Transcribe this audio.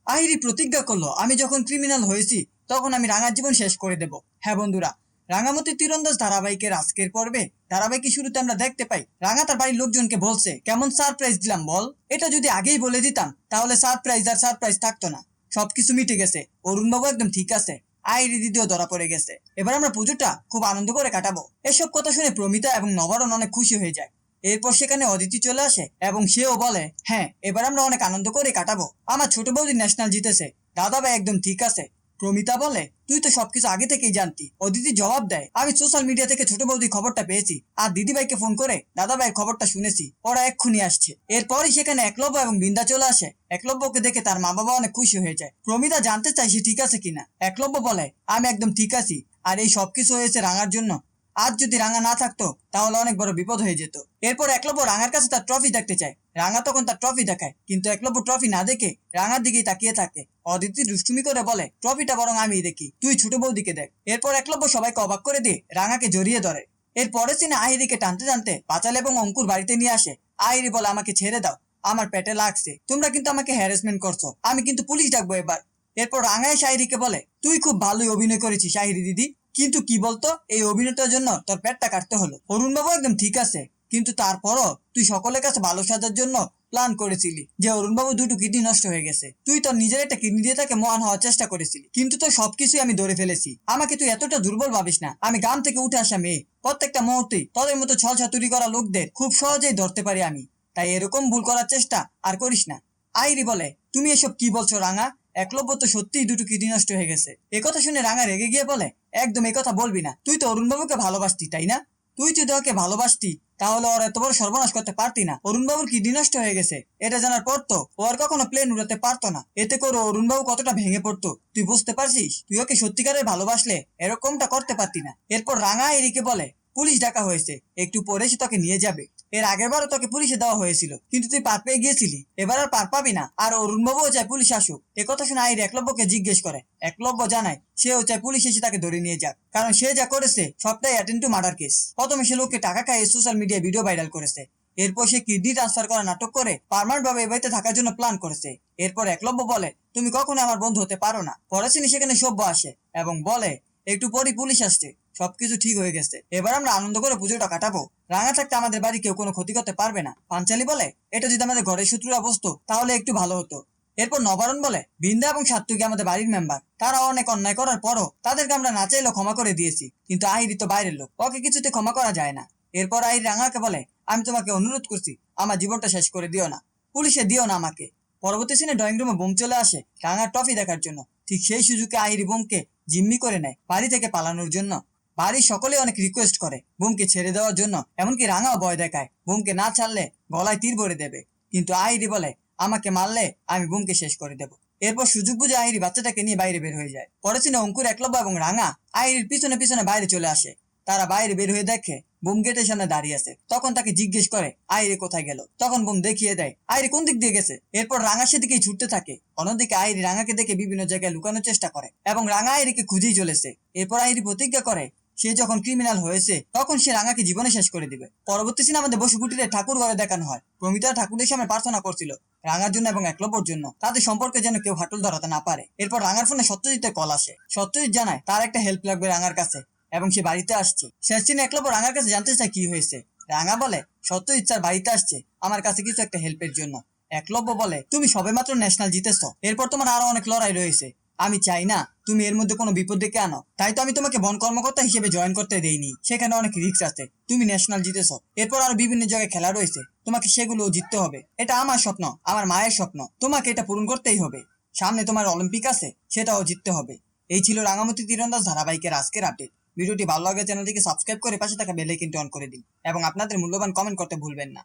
আহিরি প্রতিজ্ঞা করলো, আমি যখন ক্রিমিনাল হয়েছি তখন আমি রাঙার জীবন শেষ করে দেব। হ্যাঁ বন্ধুরা, রাঙামতি তীরন্দাজ ধারাবাহিকের আজকের পর্বে ধারাবাহিকের শুরুতে আমরা দেখতে পাই রাঙা তার বাড়ির লোকজনকে বলছে, কেমন সারপ্রাইজ দিলাম বল। এটা যদি আগেই বলে দিতাম তাহলে সারপ্রাইজ আর সারপ্রাইজ থাকতো না, সবকিছু মিটে গেছে, অরুণবাবু একদম ঠিক আছে, আইরি দিদিও ধরা পড়ে গেছে, এবার আমরা পুজোটা খুব আনন্দ করে কাটাবো। এসব কথা শুনে প্রমিতা এবং নবারণ অনেক খুশি হয়ে যায়। এরপর সেখানে অদিতি চলে আসে এবং সেও বলে, হ্যাঁ এবার আমরা অনেক আনন্দ করে কাটাবো, আমার ছোট বৌদি ন্যাশনাল জিতেছে, দাদা ভাই একদম ঠিক আছে। প্রমিতা বলে, তুই তো সবকিছু আগে থেকেই জানতি। অদিতি জবাব দেয়, আমি সোশ্যাল মিডিয়া থেকে ছোট বৌদির খবরটা পেয়েছি আর দিদি ভাইকে ফোন করে দাদা ভাইয়ের খবরটা শুনেছি, ওরা এক্ষুনি আসছে। এরপরই সেখানে একলব্য এবং বৃন্দা চলে আসে। একলব্যকে দেখে তার মা বাবা অনেক খুশি হয়ে যায়। প্রমিতা জানতে চাই সে ঠিক আছে কিনা। একলব্য বলে, আমি একদম ঠিক আছি, আর এই সবকিছু হয়েছে রাঙার জন্য, আজ যদি রাঙা না থাকতো তাহলে অনেক বড় বিপদ হয়ে যেত। এরপর একলব্য রাঙার কাছে তার ট্রফি দেখতে চায়। রাঙা তখন তার ট্রফি দেখায়, কিন্তু একলব্য ট্রফি না দেখে রাঙার দিকেই তাকিয়ে থাকে। অদিতি দুষ্টুমি করে বলে, ট্রফিটা বরং আমিই দেখি, তুই ছোট বৌদিকে দেখ। এরপর একলব্য সবাইকে অবাক করে দিয়ে রাঙাকে জড়িয়ে ধরে। এরপরে সিনে আহিরিকে টানতে টানতে পাঁচাল এবং অঙ্কুর বাড়িতে নিয়ে আসে। আহিরি বলে, আমাকে ছেড়ে দাও, আমার পেটে লাগছে, তোমরা কিন্তু আমাকে হ্যারাসমেন্ট করছো, আমি কিন্তু পুলিশ ডাকবো এবার। এরপর রাঙা এসে আহিরিকে বলে, তুই খুব ভালোই অভিনয় করেছিস আহিরি দিদি, কিন্তু কি বলতো, এই অভিনেতার জন্য তোর পেটটা কাটতে হলো। অরুণবাবু একদম ঠিক আছে, কিন্তু তারপরও তুই সকলের কাছে ভালো সাজার জন্য প্ল্যান করেছিলি যে অরুণবাবু দুটো কিডনি নষ্ট হয়ে গেছে, তুই তোর নিজের একটা কিডনি দিয়ে তাকে মহান হওয়ার চেষ্টা করেছিলি, কিন্তু তোর সবকিছুই আমি ধরে ফেলেছি। আমাকে তুই এতটা দুর্বল ভাবিস না, আমি গ্রাম থেকে উঠে আসা মেয়ে, প্রত্যেকটা মুহূর্তেই তোদের মতো ছল ছাতুরি করা লোকদের খুব সহজেই ধরতে পারি আমি, তাই এরকম ভুল করার চেষ্টা আর করিস না। আইরি বলে, তুমি এসব কি বলছো রাঙা, একলব্য তো সত্যিই দুটো কিডনি নষ্ট হয়ে গেছে। একথা শুনে রাঙা রেগে গিয়ে বলে, একদম একথা বলবি না, তুই তো অরুণবাবুকে ভালোবাসতি তাই না, তুই যদি ওকে ভালোবাসতি তাহলে ওর এত বড় সর্বনাশ করতে পারতি না। অরুণবাবুর কিডনি নষ্ট হয়ে গেছে এটা জানার পর তো ও আর কখনো প্লেন উড়াতে পারতো না, এতে করে অরুণবাবু কতটা ভেঙে পড়তো তুই বুঝতে পারছিস, তুই ওকে সত্যিকারের ভালোবাসলে এরকমটা করতে পারতি না। এরপর রাঙা এরিকে বলে, পুলিশ ডাকা হয়েছে, একটু পরে সে তোকে নিয়ে যাবে, এর আগের বারও তোকে পুলিশে দেওয়া হয়েছিল কিন্তু তুই পার পেয়ে গিয়েছিলি, এবার আর পার পাবি না, আর অরুণবাবুও চায় পুলিশ আসুক। একথা শুনে আইর একলব্যকে জিজ্ঞেস করে, একলব্য জানায় সেও চায় পুলিশ এসে তাকে ধরে নিয়ে যাক, কারণ সে যা করেছে সবটাই অ্যাটেন্ড টু মার্ডার কেস। প্রথমে সে লোককে টাকা খাইয়ে সোশ্যাল মিডিয়ায় ভিডিও ভাইরাল করেছে, এরপর সে কিডনি ট্রান্সফার করা নাটক করে পার্মানেন্ট ভাবে এই বাড়িতে থাকার জন্য প্ল্যান করেছে। এরপর একলব্য বলে, তুমি কখনো আমার বন্ধু হতে পারো না। পরে সেখানে সভ্য আসে এবং বলে, একটু পরই পুলিশ আসছে, সবকিছু ঠিক হয়ে গেছে, এবার আমরা আনন্দ করে পুজোটা কাটাবো, রাঙা থাকতে আমাদের বাড়ি কেউ কোনো ক্ষতি করতে পারবে না। পাঞ্চালি বলে, এটা যদি আমাদের ঘরের শত্রুরা বসতো তাহলে একটু ভালো হতো। এরপর নবারণ বলে, বৃন্দা এবং সাত্তুকি আমাদের বাড়ির মেম্বার, তারা অনেক অন্যায় করার পরও তাদেরকে আমরা না চাইলেও ক্ষমা করে দিয়েছি, কিন্তু আহিরি তো বাইরের লোক, ওকে কিছুতে ক্ষমা করা যায় না। এরপর আহিরি রাঙাকে বলে, আমি তোমাকে অনুরোধ করছি, আমার জীবনটা শেষ করে দিও না, পুলিশে দিও না আমাকে। পরবর্তী সিনে ড্রয়িং রুমে বোম চলে আসে রাঙার ট্রফি দেখার জন্য। ঠিক সেই সুযোগে আহিরি বোমকে জিম্মি করে নেয় বাড়ি থেকে পালানোর জন্য। বাড়ির সকলে অনেক রিকোয়েস্ট করে বোমকে ছেড়ে দেওয়ার জন্য, এমনকি রাঙাও ভয় দেখায় বোমকে না ছাড়লে গলায় তীর ভরে দেবে, কিন্তু আহিরি বলে, আমাকে মারলে আমি বোমকে শেষ করে দেব। এরপর সুযোগ বুঝে আহিরি বাচ্চাটাকে নিয়ে বাইরে বের হয়ে যায়। পরে সিনে অঙ্কুর, একলব্য এবং রাঙা আহিরির পিছনে পিছনে বাইরে চলে আসে। তারা বাইরে বের হয়ে দেখে বোম গেটের সামনে দাঁড়িয়ে আছে। তখন তাকে জিজ্ঞেস করে, আইরি কোথায় গেল, তখন বোম দেখিয়ে দেয় আইরি কোন দিক দিয়ে গেছে। এরপর রাঙা সেদিকেই ছুটতে থাকে। অন্যদিকে আইরি রাঙাকে দেখে বিভিন্ন জায়গায় লুকানোর চেষ্টা করে এবং রাঙা আইরিকে খুঁজেই চলেছে। এরপর আইরি প্রতিজ্ঞা করে সে যখন ক্রিমিনাল হয়েছে তখন সে রাঙাকে জীবনে শেষ করে দিবে। পরবর্তী সিনে আমাদের বসুকুটিরে ঠাকুর ঘরে দেখানো হয়। প্রমিতা ঠাকুরের সামনে প্রার্থনা করছিল রাঙার জন্য এবং একলব্যর জন্য, তাদের সম্পর্কে যেন কেউ হাঁটুল ধরাতে না পারে। এরপর রাঙার ফোনে সত্যজিতের কল আসে। সত্যজিৎ জানায় তার একটা হেল্প লাগবে রাঙার কাছে এবং সে বাড়িতে আসছে। শেষ দিন একলব্য রাঙার কাছে জানতে চায় কি হয়েছে। রাঙা বলে, সত্যজিৎ স্যার বাড়িতে আসছে আমার কাছে কিছু একটা হেল্পের জন্য। একলব্য বলে, তুমি সবেমাত্র ন্যাশনাল জিতেছ, এরপর তোমার আরো অনেক লড়াই রয়েছে, আমি চাই না তুমি এর মধ্যে কোনো বিপদ ডেকে আনো, তাই তো আমি তোমাকে বন কর্মকর্তা হিসেবে জয়েন করতে দেইনি, সেখানে অনেক রিস্ক আছে। তুমি ন্যাশনাল জিতেছ, এরপর আরো বিভিন্ন জায়গায় খেলা রয়েছে, তোমাকে সেগুলো জিততে হবে। এটা আমার স্বপ্ন, আমার মায়ের স্বপ্ন, তোমাকে এটা পূরণ করতেই হবে। সামনে তোমার অলিম্পিক আছে, সেটাও জিততে হবে। এই ছিল রাঙামতি তীরন্দাজ ধারাবাহিকের আজকের আপডেট। ভিডিওটি ভালো লাগলে চ্যানেলটিকে সাবস্ক্রাইব করে পাশে থাকা বেল আইকনটি অন করে দিন এবং আপনাদের মূল্যবান কমেন্ট করতে ভুলবেন না।